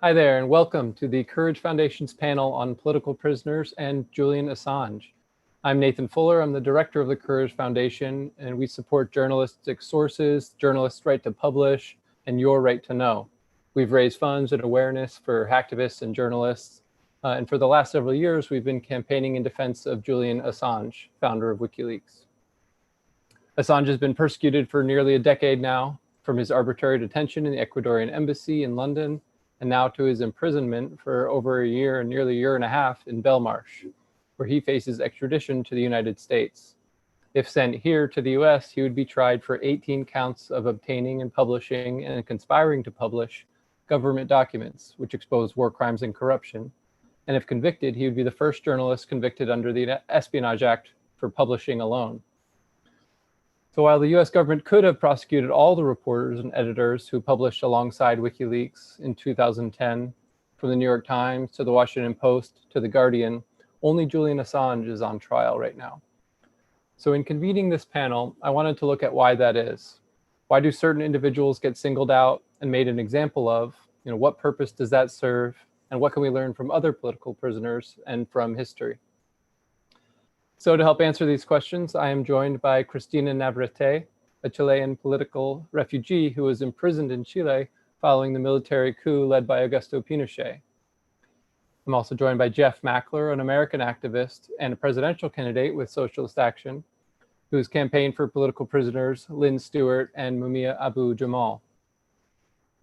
Hi there, and welcome to the Courage Foundation's panel on political prisoners and Julian Assange. I'm Nathan Fuller. I'm the director of the Courage Foundation, and we support journalistic sources, journalists' right to publish, and your right to know. We've raised funds and awareness for hacktivists and journalists, and for the last several years, we've been campaigning in defense of Julian Assange, founder of WikiLeaks. Assange has been persecuted for nearly a decade now, from his arbitrary detention in the Ecuadorian embassy in London, and now to his imprisonment for over a year, nearly a year and a half, in Belmarsh, where he faces extradition to the United States. If sent here to the US, he would be tried for 18 counts of obtaining and publishing and conspiring to publish government documents, which expose war crimes and corruption. And if convicted, he would be the first journalist convicted under the Espionage Act for publishing alone. So while the US government could have prosecuted all the reporters and editors who published alongside WikiLeaks in 2010, from the New York Times to the Washington Post to the Guardian, only Julian Assange is on trial right now. So in convening this panel, I wanted to look at why that is. Why do certain individuals get singled out and made an example of? What purpose does that serve? And what can we learn from other political prisoners and from history? So to help answer these questions, I am joined by Cristina Navarrete, a Chilean political refugee who was imprisoned in Chile following the military coup led by Augusto Pinochet. I'm also joined by Jeff Mackler, an American activist and a presidential candidate with Socialist Action, who has campaigned for political prisoners Lynn Stewart and Mumia Abu-Jamal.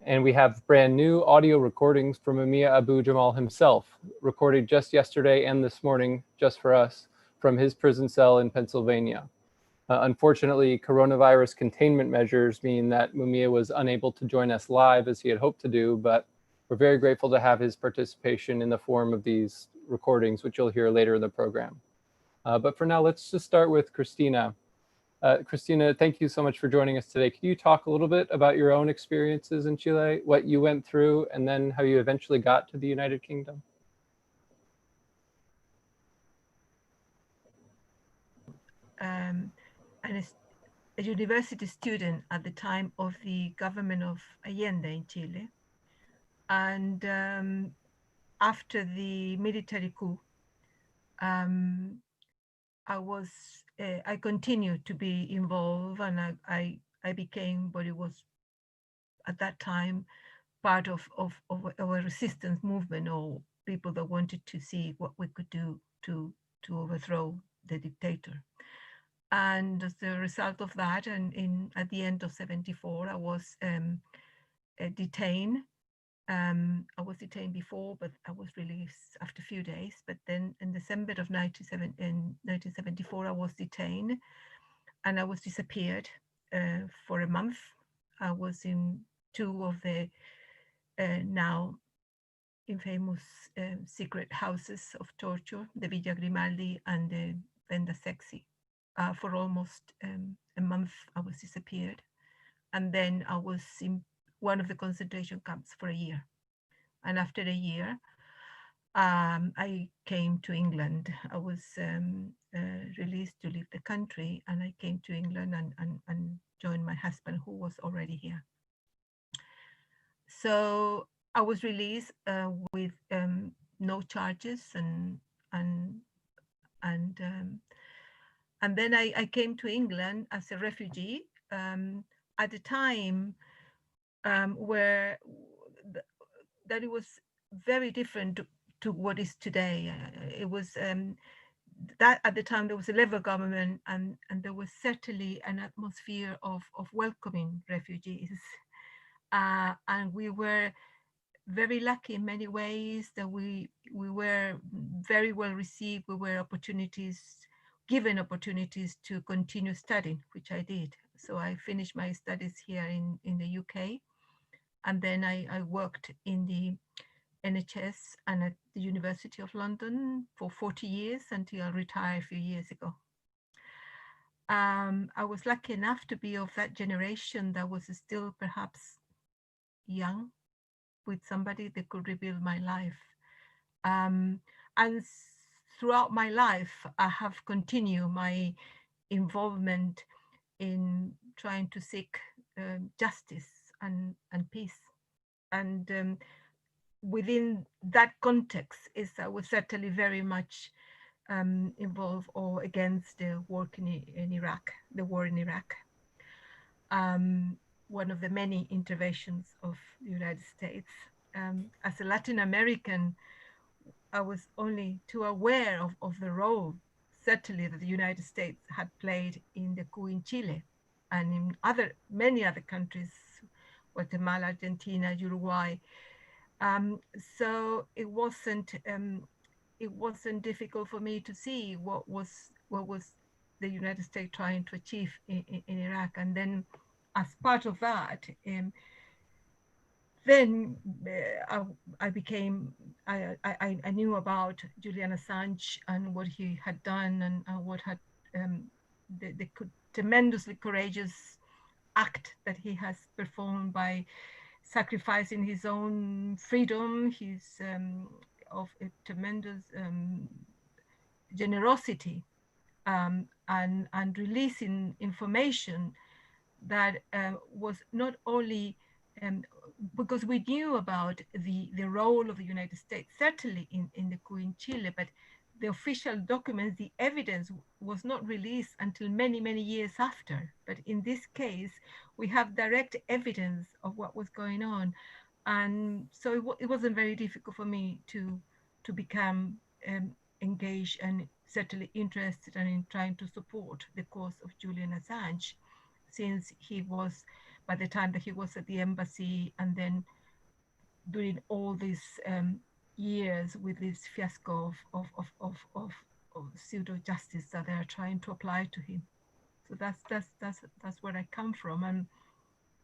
And we have brand new audio recordings from Mumia Abu-Jamal himself, recorded just yesterday and this morning, just for us, from his prison cell in Pennsylvania. Unfortunately, coronavirus containment measures mean that Mumia was unable to join us live as he had hoped to do, but we're very grateful to have his participation in the form of these recordings, which you'll hear later in the program. But for now, let's just start with Cristina. Cristina, thank you so much for joining us today. Can you talk a little bit about your own experiences in Chile, what you went through, and then how you eventually got to the United Kingdom? A university student at the time of the government of Allende in Chile. And after the military coup, I continued to be involved, and I became what it was at that time part of a resistance movement, or people that wanted to see what we could do to overthrow the dictator. And as a result of that, and at the end of 1974, I was detained. I was detained before, but I was released after a few days. But then in December of 1974, I was detained, and I was disappeared for a month. I was in two of the now infamous secret houses of torture, the Villa Grimaldi and the Venda Sexy. For almost a month, I was disappeared. And then I was in one of the concentration camps for a year. And after a year, I came to England. I was released to leave the country, and I came to England and joined my husband, who was already here. So I was released with no charges, and then I came to England as a refugee at a time where that it was very different to what is today. It was that at the time there was a Labour government, and there was certainly an atmosphere of welcoming refugees. And we were very lucky in many ways that we were very well received. We were given opportunities to continue studying, which I did. So I finished my studies here in the UK, and then I worked in the NHS and at the University of London for 40 years until I retired a few years ago. I was lucky enough to be of that generation that was still perhaps young, with somebody that could rebuild my life. And throughout my life, I have continued my involvement in trying to seek justice and peace. And within that context, I was certainly very much involved or against the war in Iraq, the war in Iraq. One of the many interventions of the United States. As a Latin American, I was only too aware of the role, certainly, that the United States had played in the coup in Chile and in many other countries, Guatemala, Argentina, Uruguay. So it wasn't difficult for me to see what was the United States trying to achieve in Iraq, and then as part of that, then I became I knew about Julian Assange and what he had done, and what had the tremendously courageous act that he has performed by sacrificing his own freedom, his of a tremendous generosity, and releasing information that was not only because we knew about the role of the United States, certainly in the coup in Chile, but the official documents, the evidence was not released until many, many years after. But in this case, we have direct evidence of what was going on. And so it wasn't very difficult for me to become engaged and certainly interested and in trying to support the cause of Julian Assange, since he was, by the time that he was at the embassy, and then during all these years with this fiasco of pseudo justice that they are trying to apply to him. So that's where I come from, and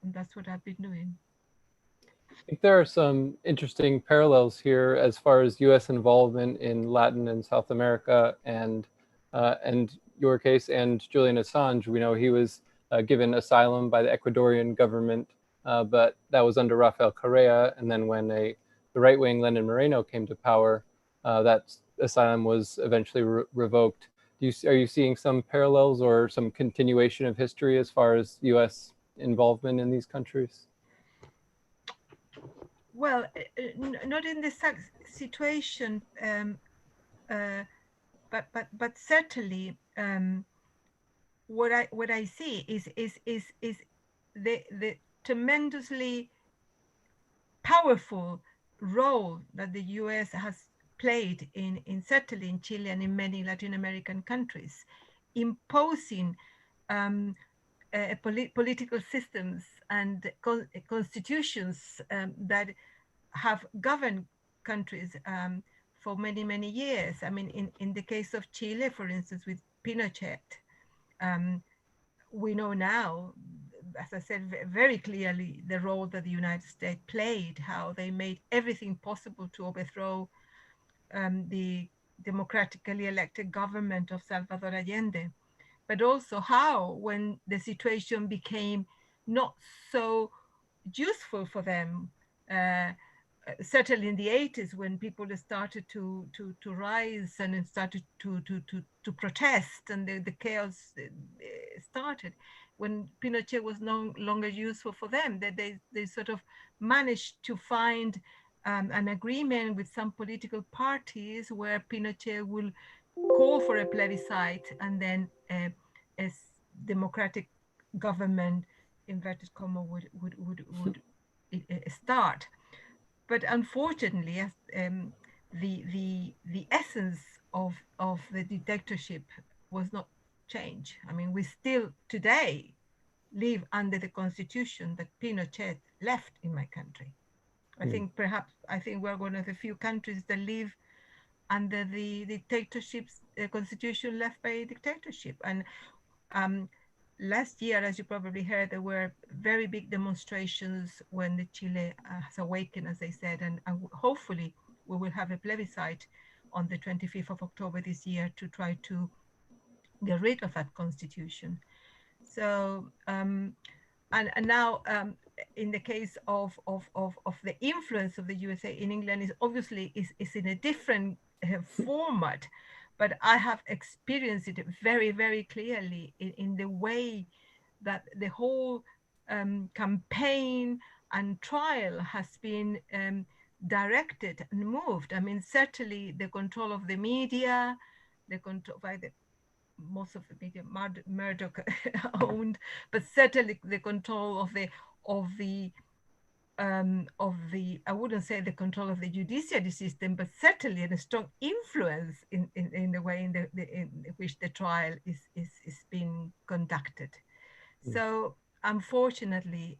that's what I've been doing. I think there are some interesting parallels here as far as U.S. involvement in Latin and South America, and your case and Julian Assange. We know he was given asylum by the Ecuadorian government, but that was under Rafael Correa. And then when the right-wing Lenin Moreno came to power, that asylum was eventually revoked. Are you seeing some parallels or some continuation of history as far as U.S. involvement in these countries? Well, not in this situation, but certainly what I see is the tremendously powerful role that the U.S. has played in certainly in Chile and in many Latin American countries, imposing political systems and constitutions that have governed countries for many, many years. I mean, in the case of Chile, for instance, with Pinochet, we know now, as I said very clearly, the role that the United States played, how they made everything possible to overthrow the democratically elected government of Salvador Allende, but also how, when the situation became not so useful for them, certainly in the 80s, when people started to rise and started to protest, and the chaos started, when Pinochet was no longer useful for them, that they sort of managed to find an agreement with some political parties where Pinochet will call for a plebiscite, and then a democratic government, inverted comma, would start. But unfortunately, the essence of the dictatorship was not changed. I mean, we still today live under the constitution that Pinochet left in my country. I think we're one of the few countries that live under the dictatorship's constitution left by a dictatorship. And last year, as you probably heard, there were very big demonstrations when the Chile has awakened, as I said, and hopefully we will have a plebiscite on the 25th of October this year to try to get rid of that constitution. So, and now in the case of the influence of the USA in England, is obviously is in a different format, but I have experienced it very, very clearly in the way that the whole campaign and trial has been directed and moved. I mean, certainly the control of the media, the control by the most of the media Murdoch owned, but certainly the control of the I wouldn't say the control of the judiciary system, but certainly a strong influence in the way in which the trial is being conducted. So unfortunately,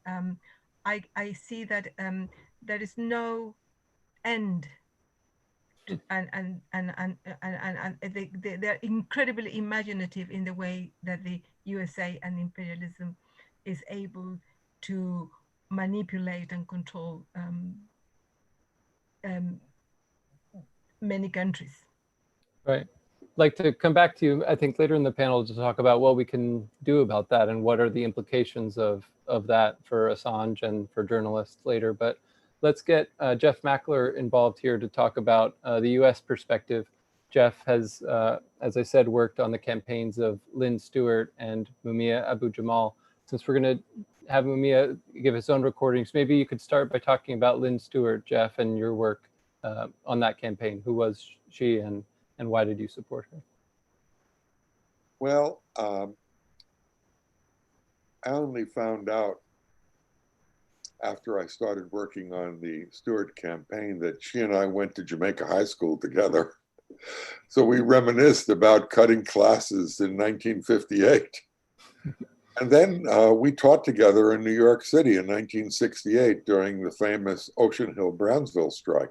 I see that there is no end to, and they're incredibly imaginative in the way that the USA and imperialism is able to manipulate and control many countries. Right. I'd like to come back to you, I think, later in the panel to talk about what we can do about that and what are the implications of that for Assange and for journalists later. But let's get Jeff Mackler involved here to talk about the US perspective. Jeff has, as I said, worked on the campaigns of Lynn Stewart and Mumia Abu-Jamal. Since we're going to have Mumia give his own recordings, maybe you could start by talking about Lynn Stewart, Jeff, and your work on that campaign. Who was she and why did you support her? Well, I only found out after I started working on the Stewart campaign that she and I went to Jamaica High School together. So we reminisced about cutting classes in 1958. And then we taught together in New York City in 1968 during the famous Ocean Hill-Brownsville strike.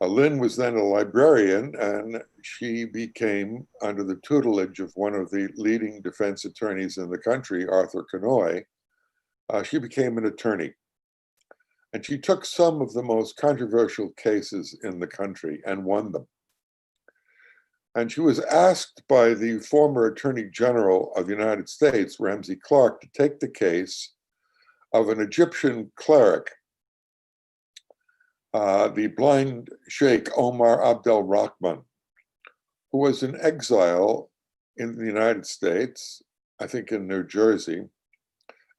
Lynn was then a librarian, and she became, under the tutelage of one of the leading defense attorneys in the country, Arthur Kanoy, she became an attorney. And she took some of the most controversial cases in the country and won them. And she was asked by the former Attorney General of the United States, Ramsey Clark, to take the case of an Egyptian cleric, the blind Sheikh Omar Abdel Rahman, who was in exile in the United States, I think in New Jersey,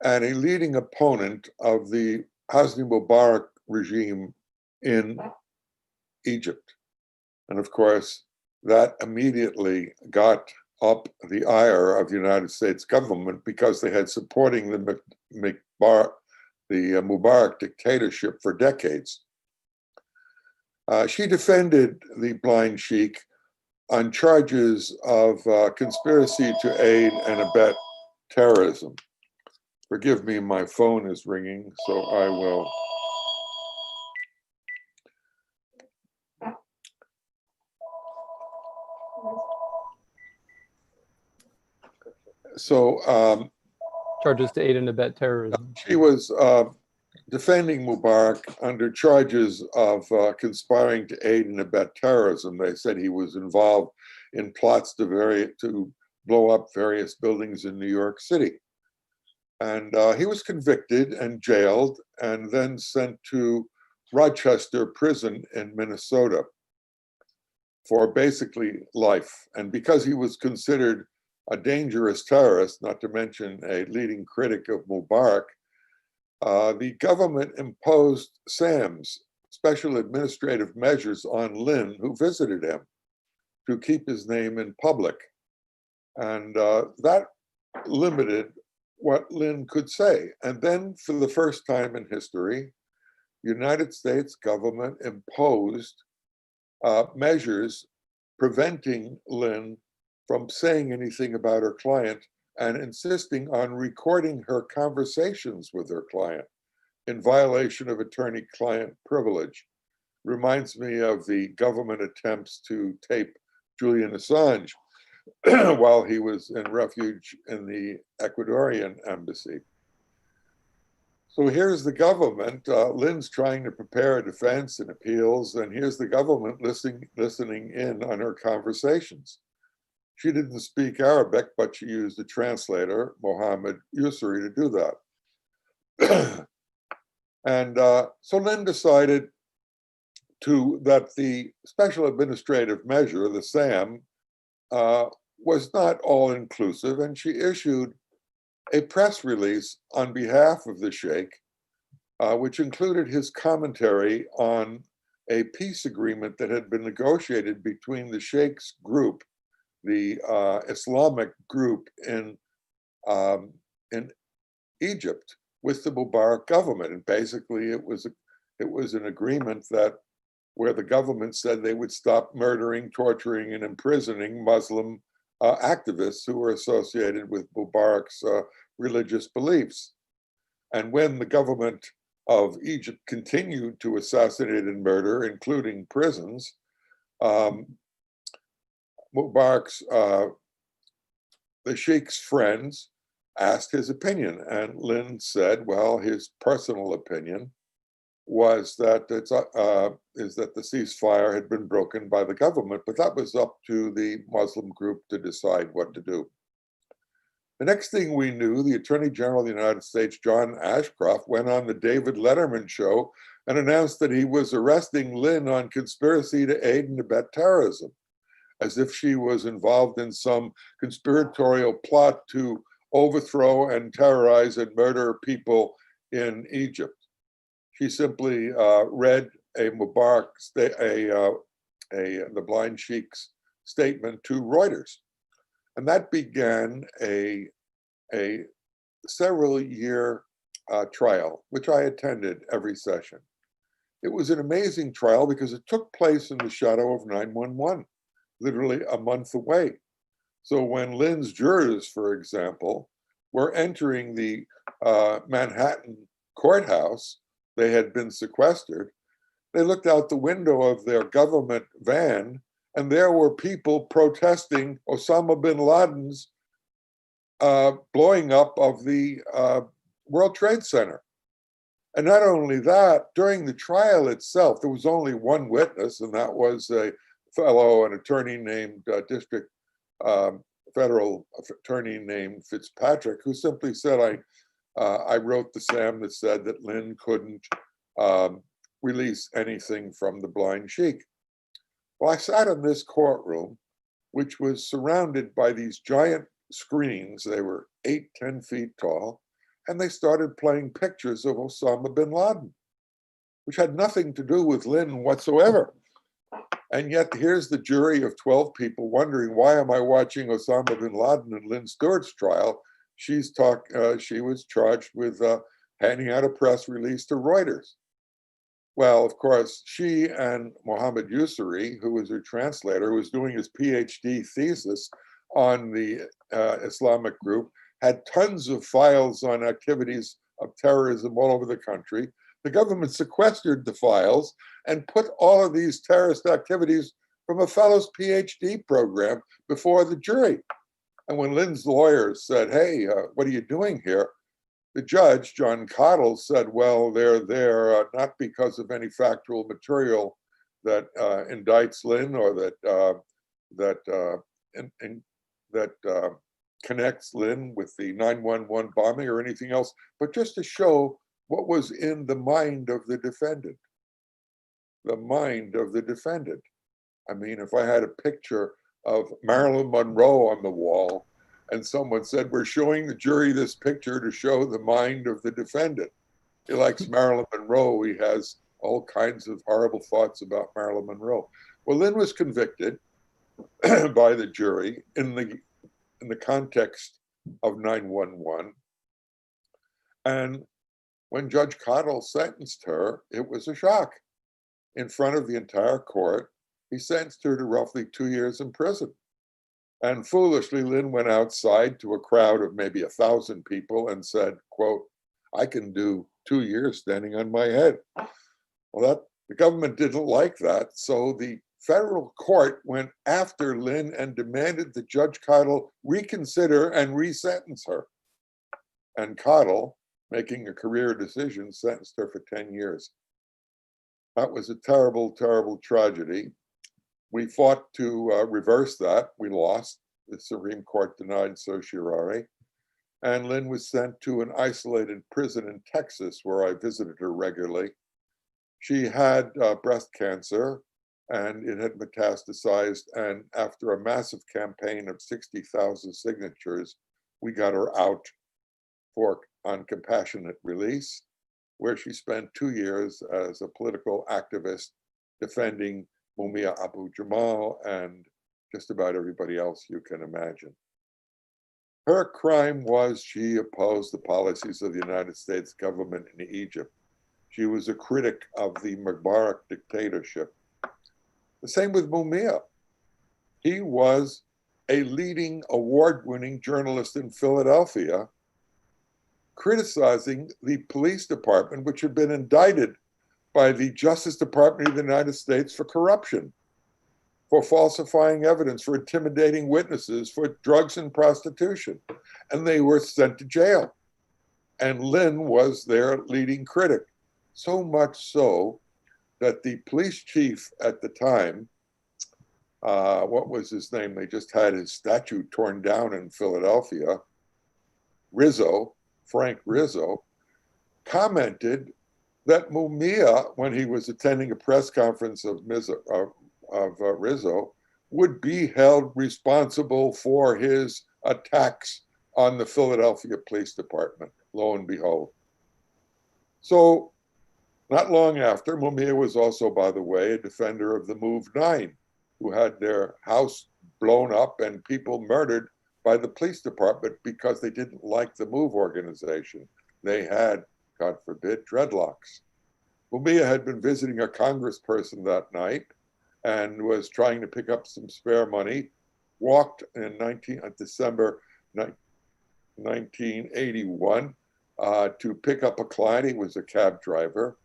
and a leading opponent of the Hosni Mubarak regime in Egypt. And of course, that immediately got up the ire of the United States government because they had supporting the Mubarak dictatorship for decades. She defended the blind sheikh on charges of conspiracy to aid and abet terrorism. Forgive me, my phone is ringing, so I will. So charges to aid and abet terrorism. She was defending Mubarak under charges of conspiring to aid and abet terrorism. They said he was involved in plots to blow up various buildings in New York City. And he was convicted and jailed and then sent to Rochester prison in Minnesota for basically life. And because he was considered a dangerous terrorist, not to mention a leading critic of Mubarak, the government imposed SAMs, special administrative measures, on Lynn, who visited him, to keep his name in public. And that limited what Lynn could say. And then, for the first time in history, the United States government imposed measures preventing Lynn from saying anything about her client and insisting on recording her conversations with her client in violation of attorney-client privilege. Reminds me of the government attempts to tape Julian Assange while he was in refuge in the Ecuadorian embassy. So here's the government. Lynn's trying to prepare a defense and appeals, and here's the government listening in on her conversations. She didn't speak Arabic, but she used a translator, Mohammed Yusri, to do that. And so Lynn decided that the special administrative measure, the SAM, was not all-inclusive, and she issued a press release on behalf of the Sheikh, which included his commentary on a peace agreement that had been negotiated between the Sheikh's group, the Islamic group in Egypt, with the Mubarak government. And basically, it was an agreement that where the government said they would stop murdering, torturing, and imprisoning Muslim activists who were associated with Mubarak's religious beliefs. And when the government of Egypt continued to assassinate and murder, including prisons, Mubarak's, the Sheikh's friends asked his opinion, and Lynn said, well, his personal opinion was that the ceasefire had been broken by the government, but that was up to the Muslim group to decide what to do. The next thing we knew, the Attorney General of the United States, John Ashcroft, went on the David Letterman show and announced that he was arresting Lynn on conspiracy to aid and abet terrorism, as if she was involved in some conspiratorial plot to overthrow and terrorize and murder people in Egypt. She simply read a Mubarak, the blind sheik's statement to Reuters. And that began a several-year trial, which I attended every session. It was an amazing trial because it took place in the shadow of 9/11, literally a month away. So when Lynn's jurors, for example, were entering the Manhattan courthouse, they had been sequestered, they looked out the window of their government van, and there were people protesting Osama bin Laden's blowing up of the World Trade Center. And not only that, during the trial itself, there was only one witness, and that was an attorney named federal attorney named Fitzpatrick, who simply said, I wrote the SAM that said that Lynn couldn't release anything from the blind sheik. Well, I sat in this courtroom, which was surrounded by these giant screens. They were 8-10 feet tall, and they started playing pictures of Osama bin Laden, which had nothing to do with Lynn whatsoever. And yet here's the jury of 12 people wondering, why am I watching Osama bin Laden in Lynn Stewart's trial? She was charged with handing out a press release to Reuters. Well, of course, she and Mohammed Yousri, who was her translator, who was doing his PhD thesis on the Islamic group, had tons of files on activities of terrorism all over the country. The government sequestered the files and put all of these terrorist activities from a fellow's PhD program before the jury. And when Lynn's lawyers said, hey, what are you doing here? The judge, John Cottle, said, well, they're there not because of any factual material that indicts Lynn or that connects Lynn with the 9/11 bombing or anything else, but just to show what was in the mind of the defendant. The mind of the defendant. I mean, if I had a picture of Marilyn Monroe on the wall, and someone said, we're showing the jury this picture to show the mind of the defendant. He likes Marilyn Monroe. He has all kinds of horrible thoughts about Marilyn Monroe. Well, Lynn was convicted by the jury in the context of 9/11. And when Judge Cottle sentenced her, it was a shock. In front of the entire court, he sentenced her to roughly 2 years in prison. And foolishly, Lynn went outside to a crowd of maybe 1,000 people and said, quote, I can do 2 years standing on my head. Well, the government didn't like that. So the federal court went after Lynn and demanded that Judge Cottle reconsider and resentence her. And Cottle, making a career decision, sentenced her for 10 years. That was a terrible, terrible tragedy. We fought to reverse that. We lost. The Supreme Court denied certiorari. And Lynn was sent to an isolated prison in Texas, where I visited her regularly. She had breast cancer, and it had metastasized. And after a massive campaign of 60,000 signatures, we got her out on compassionate release. where she spent 2 years as a political activist defending Mumia Abu-Jamal and just about everybody else you can imagine. Her crime was she opposed the policies of the United States government in Egypt. She was a critic of the Mubarak dictatorship. The same with Mumia. He was a leading award-winning journalist in Philadelphia, criticizing the police department, which had been indicted by the Justice Department of the United States for corruption, for falsifying evidence, for intimidating witnesses, for drugs and prostitution. And they were sent to jail. And Lynn was their leading critic. So much so that the police chief at the time, what was his name? They just had his statue torn down in Philadelphia. Frank Rizzo, commented that Mumia, when he was attending a press conference of Rizzo, would be held responsible for his attacks on the Philadelphia Police Department, lo and behold. So not long after, Mumia was also, by the way, a defender of the Move 9, who had their house blown up and people murdered by the police department because they didn't like the Move organization. They had, God forbid, dreadlocks. Mumia had been visiting a congressperson that night and was trying to pick up some spare money, walked in December 1981 to pick up a client. He was a cab driver.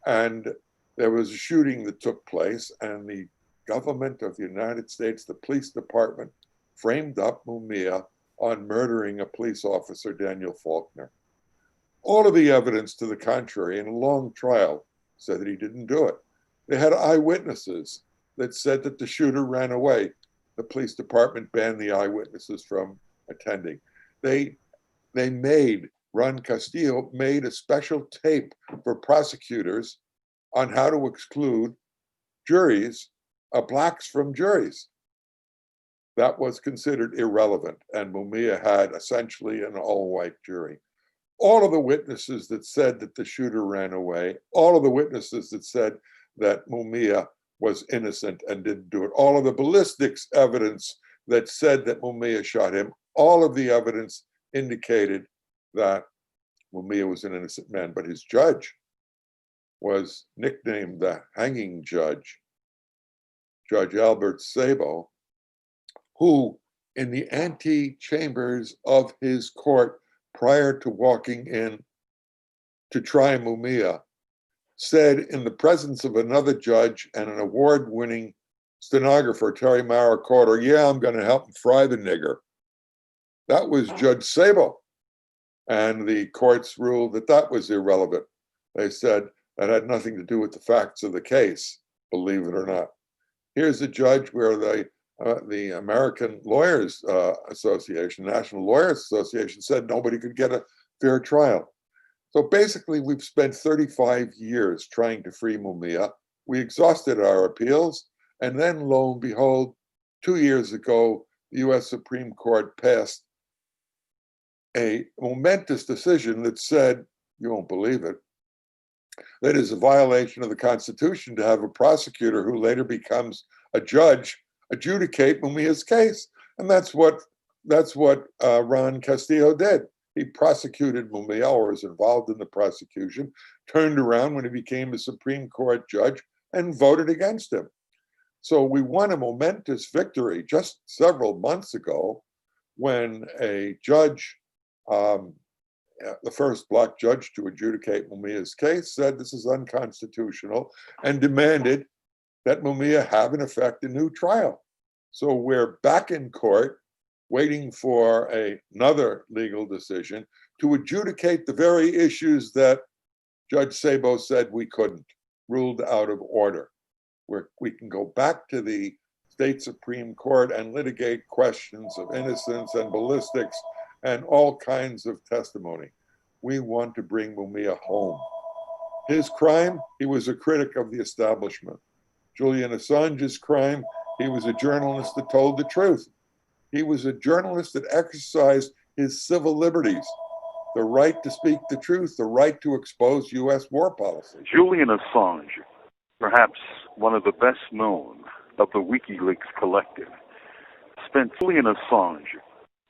And there was a shooting that took place, and the government of the United States, the police department, framed up Mumia on murdering a police officer, Daniel Faulkner. All of the evidence to the contrary in a long trial said that he didn't do it. They had eyewitnesses that said that the shooter ran away. The police department banned the eyewitnesses from attending. Ron Castillo made a special tape for prosecutors on how to exclude juries, blacks from juries. That was considered irrelevant, and Mumia had essentially an all-white jury. All of the witnesses that said that the shooter ran away, all of the witnesses that said that Mumia was innocent and didn't do it, all of the ballistics evidence that said that Mumia shot him, all of the evidence indicated that Mumia was an innocent man, but his judge was nicknamed the hanging judge, Judge Albert Sabo, who in the antechambers of his court prior to walking in to try Mumia said in the presence of another judge and an award-winning stenographer, Terry Maracorder, yeah, I'm going to help him fry the nigger. That was Judge Sabo. And the courts ruled that that was irrelevant. They said that had nothing to do with the facts of the case, believe it or not. Here's a judge where the American Lawyers Association, National Lawyers Association, said nobody could get a fair trial. So basically, we've spent 35 years trying to free Mumia. We exhausted our appeals, and then lo and behold, 2 years ago, the US Supreme Court passed a momentous decision that said, you won't believe it, that is a violation of the Constitution to have a prosecutor who later becomes a judge adjudicate Mumia's case. And that's what Ron Castillo did. He prosecuted Mumia, or was involved in the prosecution, turned around when he became a Supreme Court judge and voted against him. So we won a momentous victory just several months ago when a judge, the first black judge to adjudicate Mumia's case, said this is unconstitutional and demanded that Mumia have, in effect, a new trial. So we're back in court waiting for another legal decision to adjudicate the very issues that Judge Sabo said we couldn't, ruled out of order. Where we can go back to the state Supreme Court and litigate questions of innocence and ballistics and all kinds of testimony. We want to bring Mumia home. His crime, he was a critic of the establishment. Julian Assange's crime, he was a journalist that told the truth. He was a journalist that exercised his civil liberties, the right to speak the truth, the right to expose U.S. war policy. Julian Assange, perhaps one of the best known of the WikiLeaks collective, spent Julian Assange,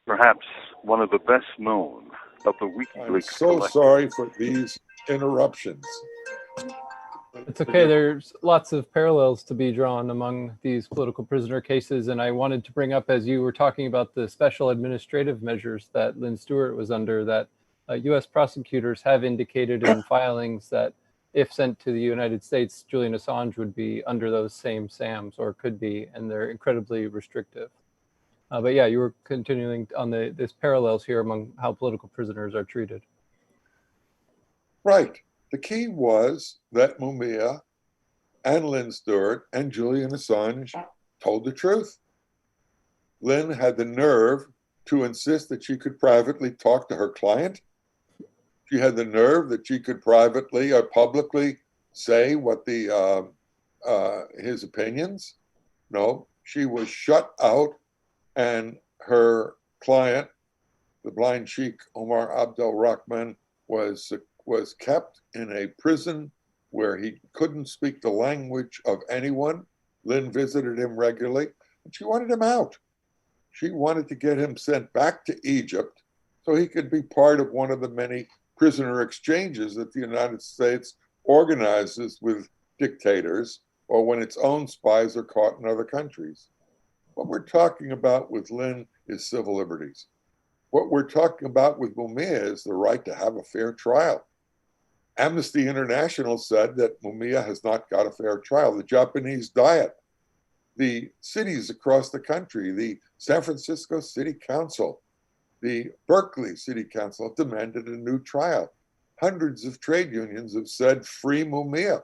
perhaps one of the best known of the WikiLeaks I'm so collective. sorry for these interruptions. It's okay. There's lots of parallels to be drawn among these political prisoner cases. And I wanted to bring up, as you were talking about the special administrative measures that Lynn Stewart was under, that U.S. prosecutors have indicated in filings that if sent to the United States, Julian Assange would be under those same SAMs, or could be, and they're incredibly restrictive. But yeah, you were continuing on this parallels here among how political prisoners are treated. Right. The key was that Mumia and Lynn Stewart and Julian Assange told the truth. Lynn had the nerve to insist that she could privately talk to her client. She had the nerve that she could privately or publicly say what his opinions. No, she was shut out, and her client, the blind sheikh Omar Abdel Rahman, was kept in a prison where he couldn't speak the language of anyone. Lynn visited him regularly, and she wanted him out. She wanted to get him sent back to Egypt so he could be part of one of the many prisoner exchanges that the United States organizes with dictators, or when its own spies are caught in other countries. What we're talking about with Lynn is civil liberties. What we're talking about with Mumia is the right to have a fair trial. Amnesty International said that Mumia has not got a fair trial. The Japanese Diet, the cities across the country, the San Francisco City Council, the Berkeley City Council have demanded a new trial. Hundreds of trade unions have said free Mumia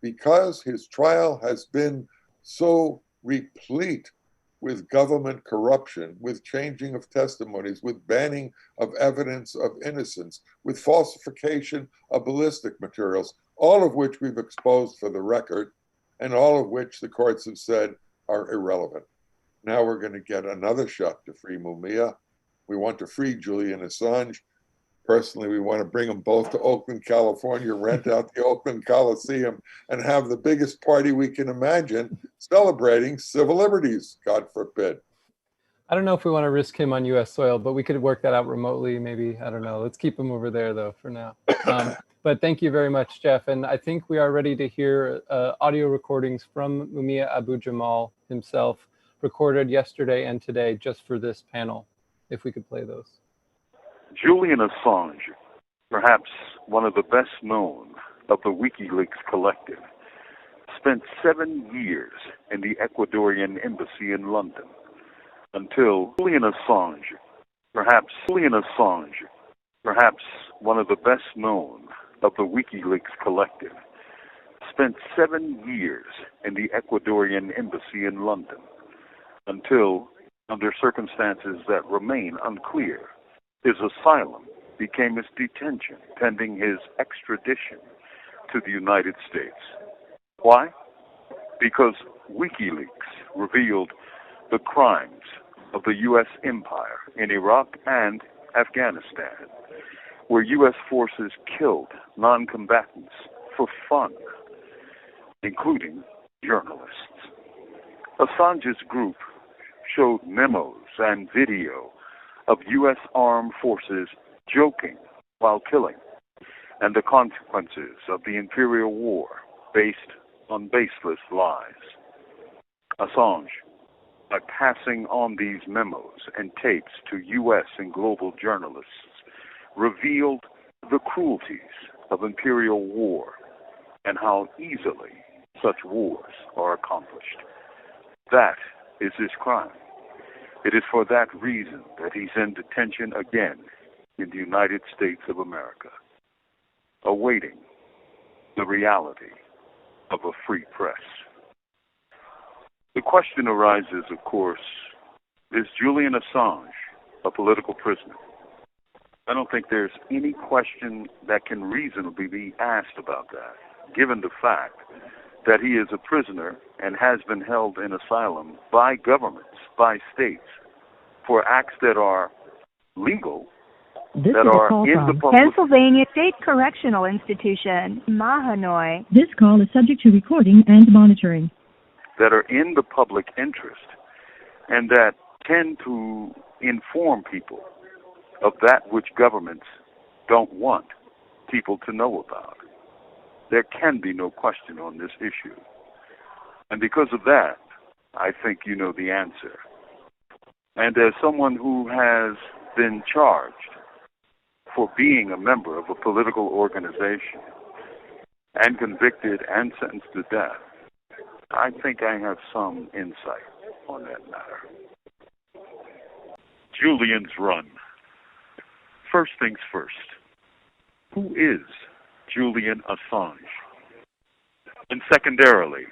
because his trial has been so replete with government corruption, with changing of testimonies, with banning of evidence of innocence, with falsification of ballistic materials, all of which we've exposed for the record, and all of which the courts have said are irrelevant. Now we're going to get another shot to free Mumia. We want to free Julian Assange. Personally, we want to bring them both to Oakland, California, rent out the Oakland Coliseum, and have the biggest party we can imagine celebrating civil liberties, God forbid. I don't know if we want to risk him on U.S. soil, but we could work that out remotely, maybe. I don't know. Let's keep him over there, though, for now. But thank you very much, Jeff. And I think we are ready to hear audio recordings from Mumia Abu-Jamal himself, recorded yesterday and today just for this panel, if we could play those. Julian Assange, perhaps one of the best known of the WikiLeaks collective, spent 7 years in the Ecuadorian embassy in London until Julian Assange, perhaps one of the best known of the WikiLeaks collective, spent 7 years in the Ecuadorian embassy in London until, under circumstances that remain unclear, his asylum became his detention pending his extradition to the United States. Why? Because WikiLeaks revealed the crimes of the U.S. empire in Iraq and Afghanistan, where U.S. forces killed non-combatants for fun, including journalists. Assange's group showed memos and video of U.S. armed forces joking while killing, and the consequences of the imperial war based on baseless lies. Assange, by passing on these memos and tapes to U.S. and global journalists, revealed the cruelties of imperial war and how easily such wars are accomplished. That is his crime. It is for that reason that he's in detention again in the United States of America, awaiting the reality of a free press. The question arises, of course, is Julian Assange a political prisoner? I don't think there's any question that can reasonably be asked about that, given the fact that he is a prisoner and has been held in asylum by governments, by states, for acts that are legal This that is a are call in from the public. Pennsylvania State Correctional Institution, Mahanoy. This call is subject to recording and monitoring. That are in the public interest and that tend to inform people of that which governments don't want people to know about. There can be no question on this issue. And because of that, I think you know the answer. And as someone who has been charged for being a member of a political organization and convicted and sentenced to death, I think I have some insight on that matter. Julian's Run. First things first. Who is Julian Assange? And secondarily,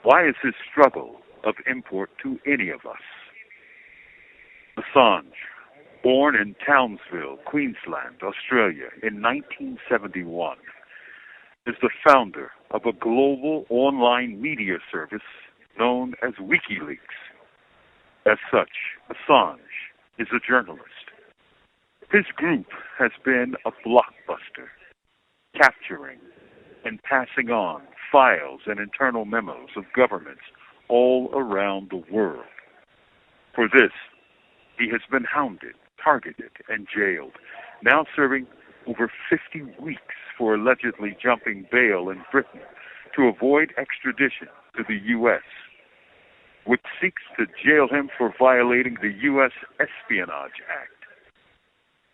why is his struggle of import to any of us? Assange, born in Townsville, Queensland, Australia, in 1971, is the founder of a global online media service known as WikiLeaks. As such, Assange is a journalist. His group has been a blockbuster, capturing and passing on files and internal memos of governments all around the world. For this, he has been hounded, targeted, and jailed, now serving over 50 weeks for allegedly jumping bail in Britain to avoid extradition to the U.S., which seeks to jail him for violating the U.S. Espionage Act.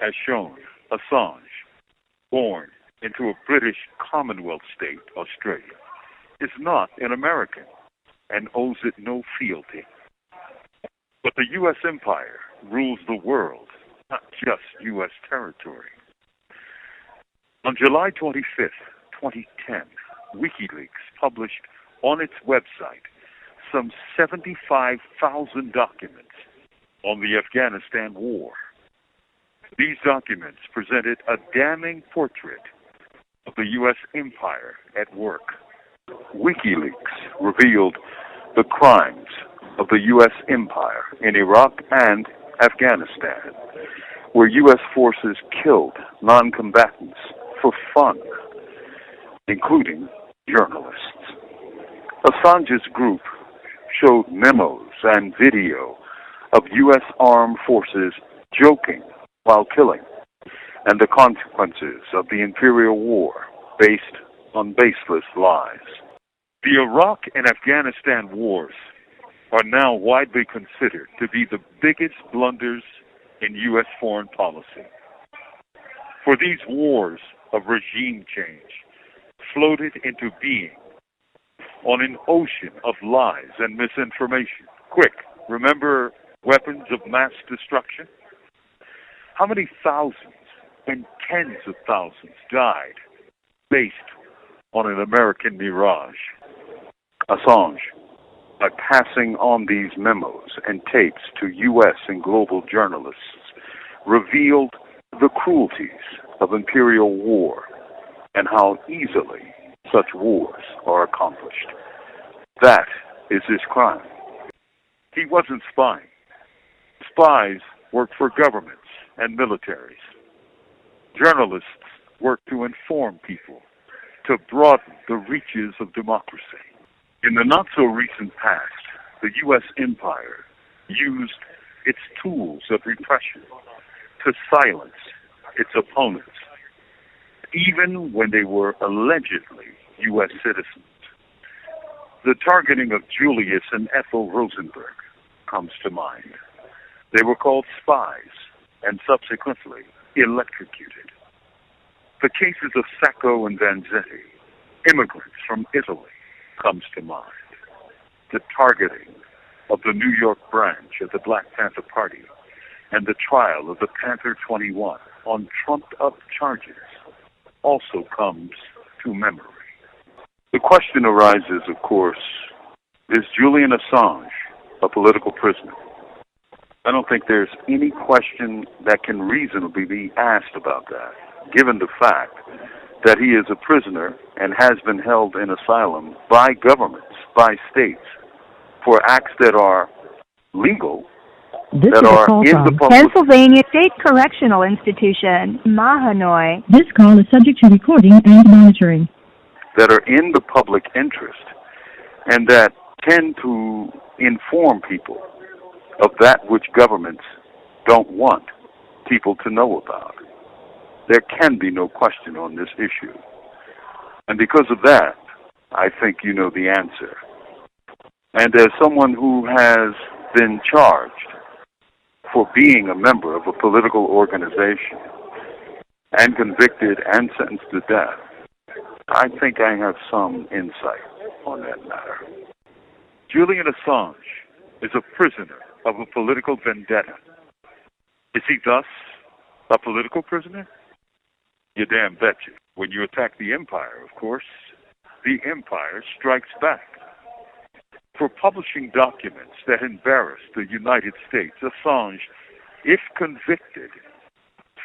As shown, Assange, born into a British Commonwealth state, Australia, is not an American and owes it no fealty. But the U.S. empire rules the world, not just U.S. territory. On July 25th, 2010, WikiLeaks published on its website some 75,000 documents on the Afghanistan war. These documents presented a damning portrait of the U.S. empire at work. WikiLeaks revealed the crimes of the U.S. empire in Iraq and Afghanistan, where U.S. forces killed non-combatants for fun, including journalists. Assange's group showed memos and video of U.S. armed forces joking while killing, and the consequences of the imperial war based on baseless lies. The Iraq and Afghanistan wars are now widely considered to be the biggest blunders in U.S. foreign policy. For these wars of regime change floated into being on an ocean of lies and misinformation. Quick, remember weapons of mass destruction? How many thousands and tens of thousands died based on an American mirage? Assange, by passing on these memos and tapes to U.S. and global journalists, revealed the cruelties of imperial war and how easily such wars are accomplished. That is his crime. He wasn't spying. Spies work for governments and militaries. Journalists work to inform people, to broaden the reaches of democracy. In the not-so-recent past, the U.S. empire used its tools of repression to silence its opponents, even when they were allegedly U.S. citizens. The targeting of Julius and Ethel Rosenberg comes to mind. They were called spies and subsequently electrocuted. The cases of Sacco and Vanzetti, immigrants from Italy, comes to mind. The targeting of the New York branch of the Black Panther Party and the trial of the Panther 21 on trumped-up charges also comes to memory. The question arises, of course, is Julian Assange a political prisoner? I don't think there's any question that can reasonably be asked about that, given the fact that he is a prisoner and has been held in asylum by governments, by states, for acts that are legal This that is a are call in the from public Pennsylvania State Correctional Institution, Mahanoy. This call is subject to recording and monitoring. that are in the public interest and that tend to inform people of that which governments don't want people to know about. There can be no question on this issue. And because of that, I think you know the answer. And as someone who has been charged for being a member of a political organization and convicted and sentenced to death, I think I have some insight on that matter. Julian Assange is a prisoner of a political vendetta. Is he thus a political prisoner? You damn betcha. When you attack the empire, of course, the empire strikes back. For publishing documents that embarrass the United States, Assange, if convicted,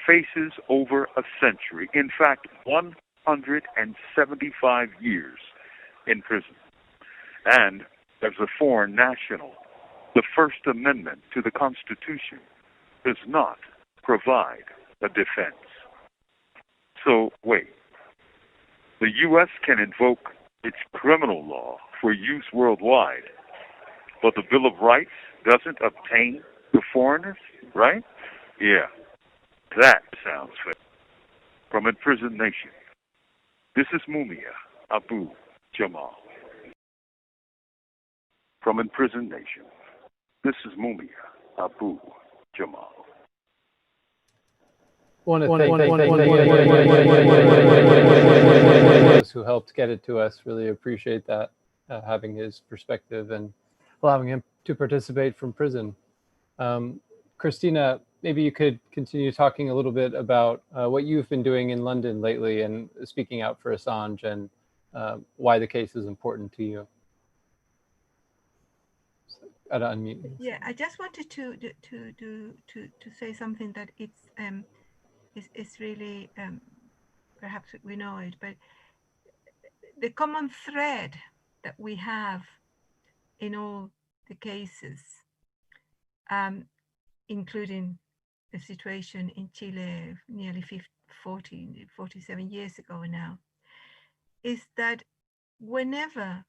faces over a century, in fact, 175 years in prison. And as a foreign national, the First Amendment to the Constitution does not provide a defense. So, wait. The U.S. can invoke its criminal law for use worldwide, but the Bill of Rights doesn't obtain to foreigners, right? Yeah, that sounds fair. From Imprisoned Nation, this is Mumia, Abu-Jamal. From Imprisoned Nation, this is Mumia, Abu-Jamal. Want to thank those who helped get it to us. Really appreciate that, having his perspective and allowing him to participate from prison. Cristina, maybe you could continue talking a little bit about what you've been doing in London lately and speaking out for Assange and why the case is important to you. I'd unmute you. Yeah, I just wanted to say something that it's really perhaps we know it, but the common thread that we have in all the cases, including the situation in Chile nearly 47 years ago now, is that whenever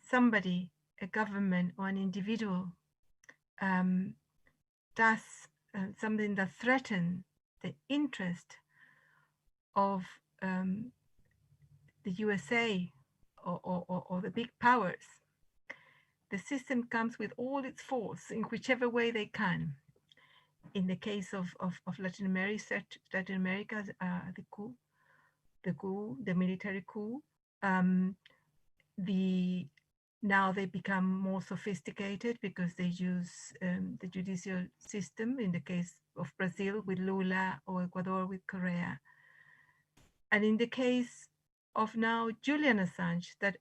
somebody, a government or an individual, does something that threatens the interest of the USA or the big powers, the system comes with all its force in whichever way they can. In the case of Latin America, the military coup, now they become more sophisticated because they use the judicial system, in the case of Brazil with Lula or Ecuador with Correa. And in the case of now Julian Assange, that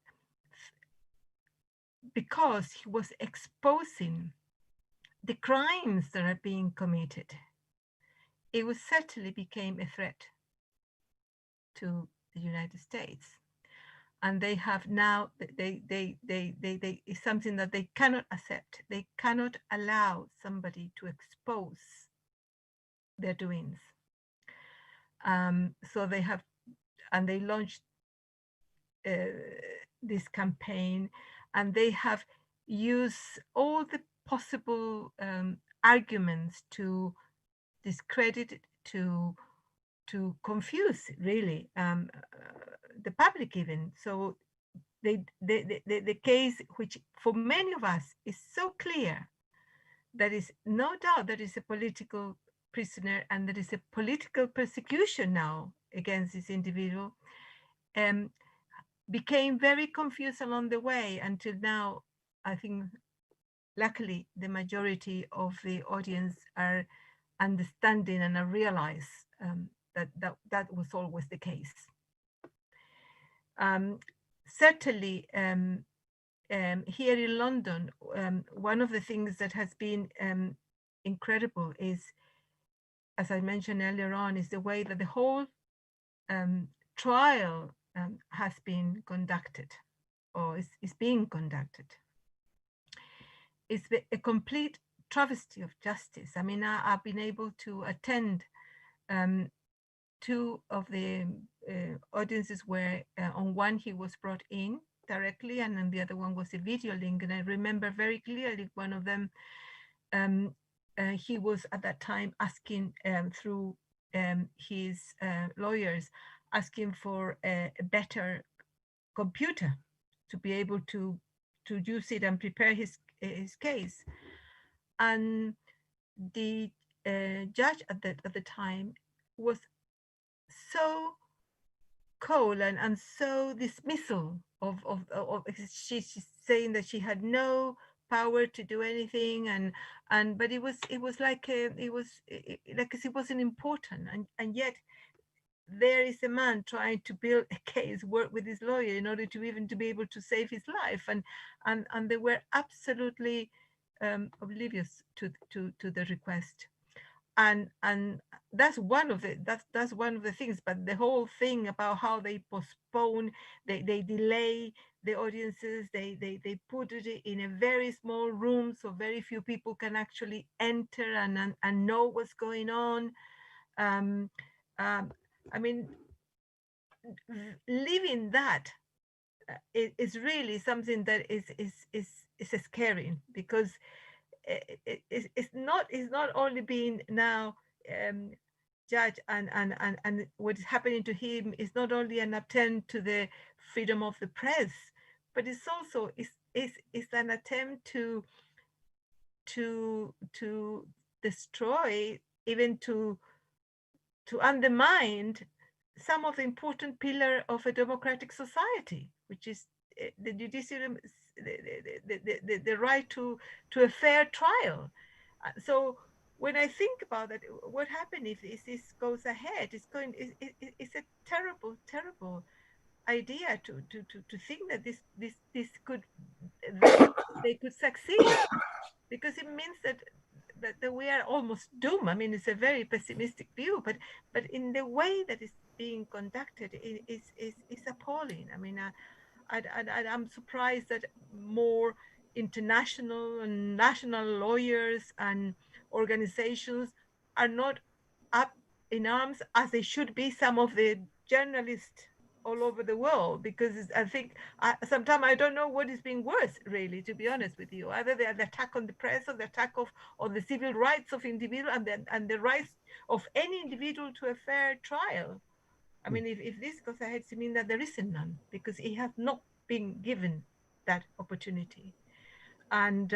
because he was exposing the crimes that are being committed, it was certainly became a threat to the United States. And they have now, it's something that they cannot accept. They cannot allow somebody to expose their doings. So they have, and they launched this campaign, and they have used all the possible arguments to discredit, to confuse really the public even. So the case, which for many of us is so clear, there is no doubt that is a political prisoner and there is a political persecution now against this individual, became very confused along the way until now. I think luckily the majority of the audience are understanding and are realize that was always the case. Certainly here in London, one of the things that has been incredible is, as I mentioned earlier on, is the way that the whole trial has been conducted, or is being conducted. it's a complete travesty of justice. I mean, I've been able to attend two of the audiences where on one he was brought in directly, and then the other one was a video link. And I remember very clearly one of them, he was at that time asking through his lawyers, asking for a better computer to be able to use it and prepare his case. And the judge at the time was so cold and so dismissal of she's saying that she had no power to do anything, but it was like it wasn't important, and yet there is a man trying to build a case, work with his lawyer in order to even to be able to save his life, and they were absolutely oblivious to the request. And that's one of the that's one of the things. But the whole thing about how they postpone, they delay the audiences, they put it in a very small room so very few people can actually enter and know what's going on. I mean, living that is really something that is scary, because it's not only being now judged, and what is happening to him is not only an attempt to the freedom of the press, but it's also it's an attempt to destroy, even to undermine some of the important pillar of a democratic society, which is the judiciary, the right to a fair trial. So when I think about that, what happens if this goes ahead? It's a terrible idea to think that this could they could succeed, because it means that we are almost doomed. I mean, it's a very pessimistic view, but in the way that it's being conducted, it's appalling. I mean, I'm surprised that more international and national lawyers and organizations are not up in arms as they should be. Some of the journalists all over the world, because I think sometimes I don't know what is being worse, really, to be honest with you. Either the attack on the press, or the attack on the civil rights of individuals, and the rights of any individual to a fair trial. I mean, if this goes ahead, it means that there isn't none, because he has not been given that opportunity. And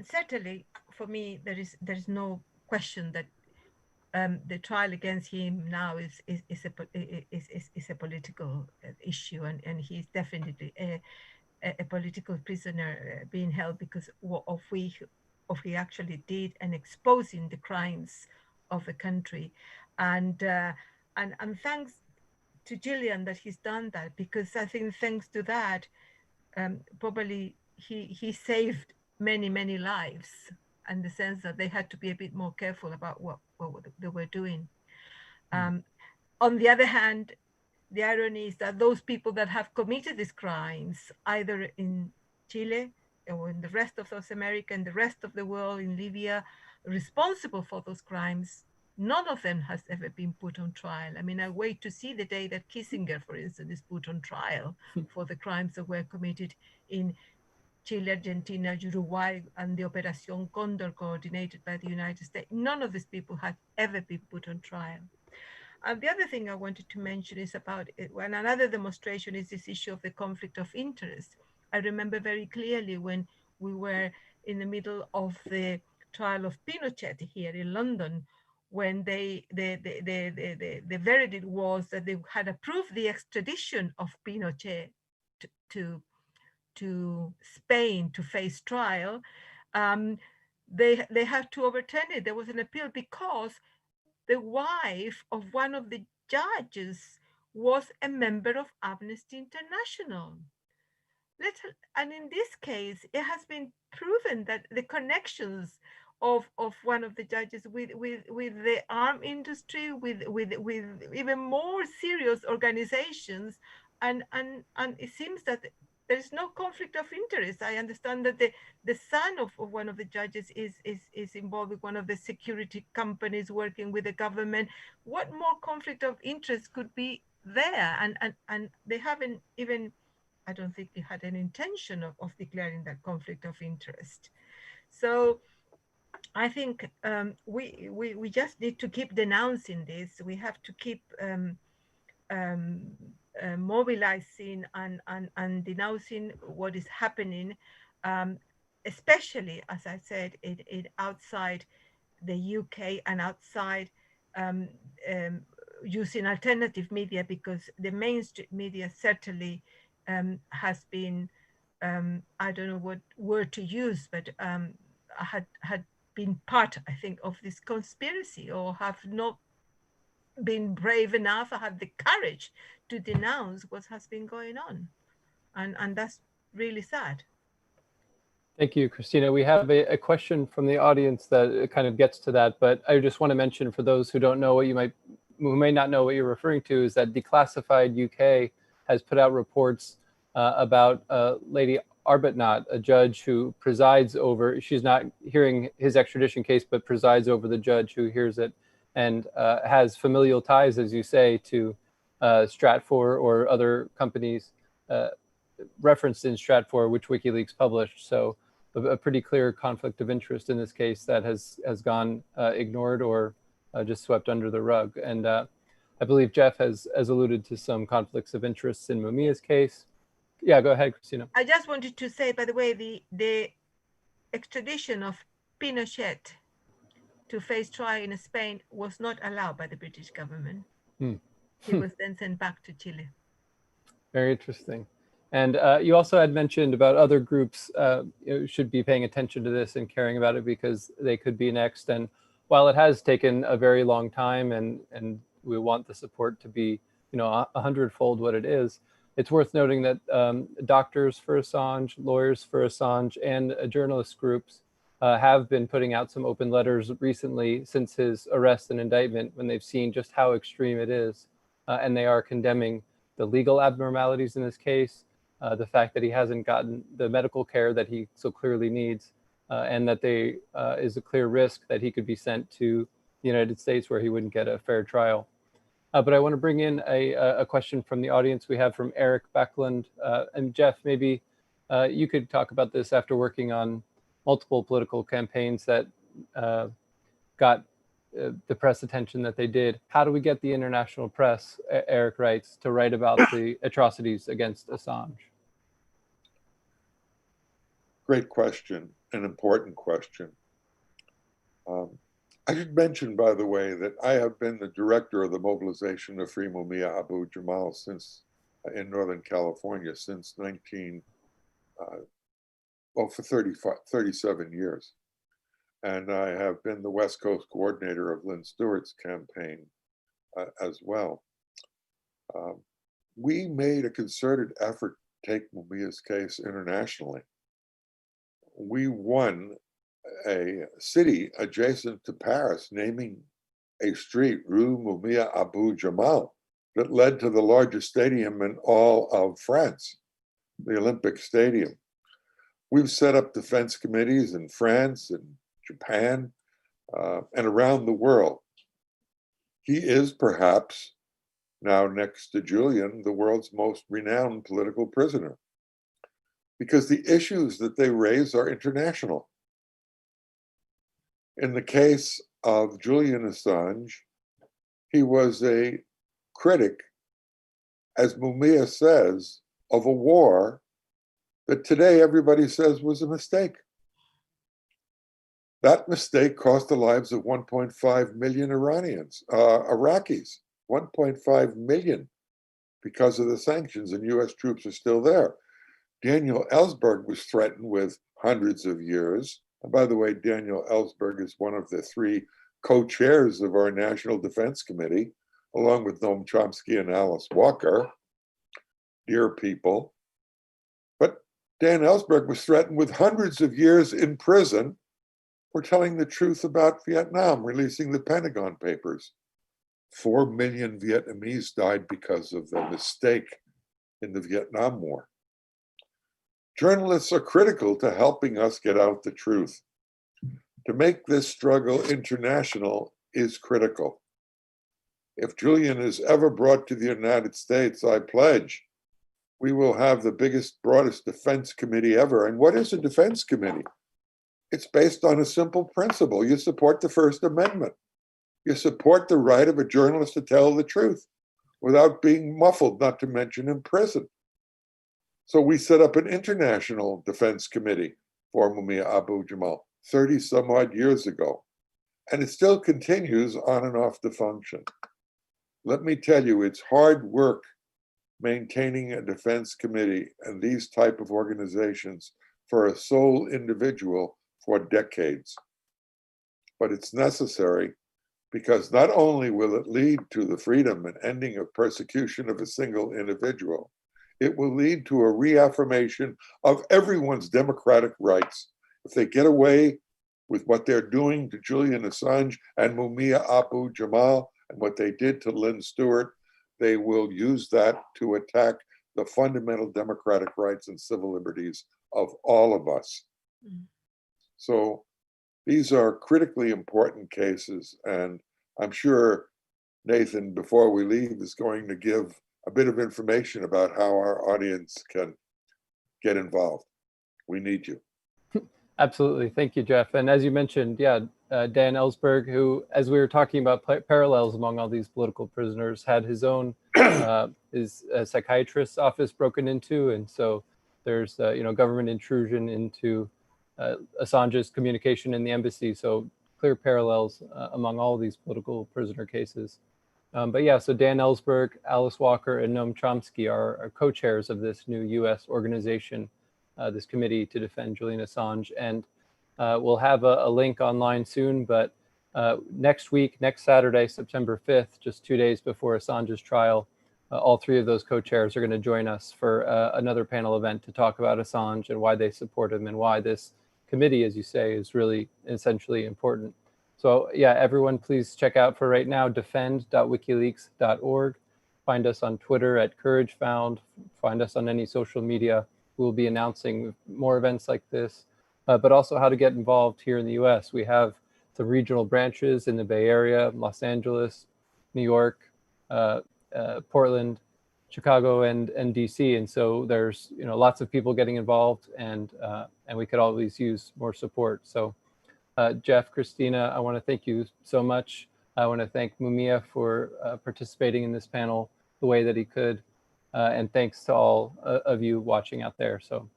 certainly for me, there is no question that the trial against him now is a political issue, and he's definitely a political prisoner being held because of he actually did, and exposing the crimes of the country. And thanks to Gillian that he's done that, because I think thanks to that, probably he saved many lives, in the sense that they had to be a bit more careful about what they were doing. On the other hand, the irony is that those people that have committed these crimes, either in Chile or in the rest of South America and the rest of the world, in Libya, responsible for those crimes, none of them has ever been put on trial. I mean, I wait to see the day that Kissinger, for instance, is put on trial for the crimes that were committed in Chile, Argentina, Uruguay, and the Operación Condor coordinated by the United States. None of these people have ever been put on trial. And the other thing I wanted to mention is about it, when another demonstration is this issue of the conflict of interest. I remember very clearly when we were in the middle of the trial of Pinochet here in London, when the verdict was that they had approved the extradition of Pinochet to Spain to face trial. They had to overturn it. There was an appeal because the wife of one of the judges was a member of Amnesty International. And in this case, it has been proven that the connections of one of the judges with the arms industry, with even more serious organizations, and it seems that there is no conflict of interest. I understand that the son of one of the judges is involved with one of the security companies working with the government. What more conflict of interest could be there? And they haven't even, I don't think they had an intention of declaring that conflict of interest. So I think we just need to keep denouncing this. We have to keep mobilizing and denouncing what is happening, especially, as I said, it outside the UK and outside, um, using alternative media, because the mainstream media certainly has been, I don't know what word to use, but had been part, I think, of this conspiracy, or have not been brave enough or had the courage to denounce what has been going on. And that's really sad. Thank you, Cristina. We have a question from the audience that kind of gets to that, but I just want to mention for those who don't know who may not know what you're referring to, is that Declassified UK has put out reports about Lady Arbuthnot, a judge who presides over, she's not hearing his extradition case, but presides over the judge who hears it, and has familial ties, as you say, to Stratfor or other companies referenced in Stratfor, which WikiLeaks published. So a pretty clear conflict of interest in this case that has gone ignored or just swept under the rug. And I believe Jeff has alluded to some conflicts of interest in Mumia's case. Yeah, go ahead, Cristina. I just wanted to say, by the way, the extradition of Pinochet to face trial in Spain was not allowed by the British government. He was then sent back to Chile. Very interesting. And you also had mentioned about other groups should be paying attention to this and caring about it because they could be next. And while it has taken a very long time and we want the support to be, 100-fold what it is, it's worth noting that doctors for Assange, lawyers for Assange, and journalist groups have been putting out some open letters recently since his arrest and indictment when they've seen just how extreme it is. And they are condemning the legal abnormalities in this case, the fact that he hasn't gotten the medical care that he so clearly needs, and that there is a clear risk that he could be sent to the United States where he wouldn't get a fair trial. But I want to bring in a question from the audience. We have from Eric Backlund. And Jeff, maybe you could talk about this after working on multiple political campaigns that got the press attention that they did. How do we get the international press, Eric writes, to write about the atrocities against Assange? Great question, an important question. I should mention, by the way, that I have been the director of the mobilization of Free Mumia Abu-Jamal in Northern California since for 37 years. And I have been the West Coast coordinator of Lynn Stewart's campaign as well. We made a concerted effort to take Mumia's case internationally. We won a city adjacent to Paris, naming a street, Rue Mumia Abu-Jamal, that led to the largest stadium in all of France, the Olympic Stadium. We've set up defense committees in France and Japan and around the world. He is perhaps, now next to Julian, the world's most renowned political prisoner, because the issues that they raise are international. In the case of Julian Assange, he was a critic, as Mumia says, of a war that today everybody says was a mistake. That mistake cost the lives of 1.5 million Iraqis, 1.5 million, because of the sanctions, and US troops are still there. Daniel Ellsberg was threatened with hundreds of years. And by the way, Daniel Ellsberg is one of the 3 co-chairs of our National Defense Committee, along with Noam Chomsky and Alice Walker, dear people. But Dan Ellsberg was threatened with hundreds of years in prison for telling the truth about Vietnam, releasing the Pentagon Papers. 4 million Vietnamese died because of the mistake in the Vietnam War. Journalists are critical to helping us get out the truth. To make this struggle international is critical. If Julian is ever brought to the United States, I pledge we will have the biggest, broadest defense committee ever. And what is a defense committee? It's based on a simple principle. You support the First Amendment. You support the right of a journalist to tell the truth without being muffled, not to mention imprisoned. So we set up an international defense committee for Mumia Abu-Jamal 30 some odd years ago. And it still continues on and off to function. Let me tell you, it's hard work maintaining a defense committee and these type of organizations for a sole individual for decades. But it's necessary because not only will it lead to the freedom and ending of persecution of a single individual, it will lead to a reaffirmation of everyone's democratic rights. If they get away with what they're doing to Julian Assange and Mumia Abu-Jamal and what they did to Lynn Stewart, they will use that to attack the fundamental democratic rights and civil liberties of all of us. So these are critically important cases, and I'm sure Nathan, before we leave, is going to give a bit of information about how our audience can get involved. We need you. Absolutely. Thank you, Jeff. And as you mentioned, Dan Ellsberg, who, as we were talking about parallels among all these political prisoners, had his own his psychiatrist's office broken into. And so there's, government intrusion into Assange's communication in the embassy. So clear parallels among all of these political prisoner cases. So Dan Ellsberg, Alice Walker, and Noam Chomsky are co-chairs of this new U.S. organization, this committee to defend Julian Assange. And we'll have a link online soon, but next week, next Saturday, September 5th, just 2 days before Assange's trial, all three of those co-chairs are going to join us for another panel event to talk about Assange and why they support him and why this committee, as you say, is really essentially important. So everyone, please check out for right now, defend.wikileaks.org. Find us on Twitter at CourageFound. Find us on any social media. We'll be announcing more events like this, but also how to get involved here in the US. We have some regional branches in the Bay Area, Los Angeles, New York, Portland, Chicago, and DC. And so there's lots of people getting involved, and we could always use more support. So Jeff, Cristina, I want to thank you so much. I want to thank Mumia for participating in this panel the way that he could. And thanks to all of you watching out there. So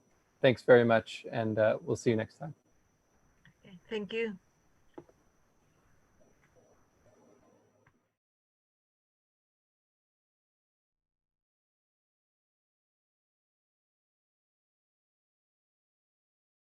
thanks very much, and we'll see you next time. Thank you.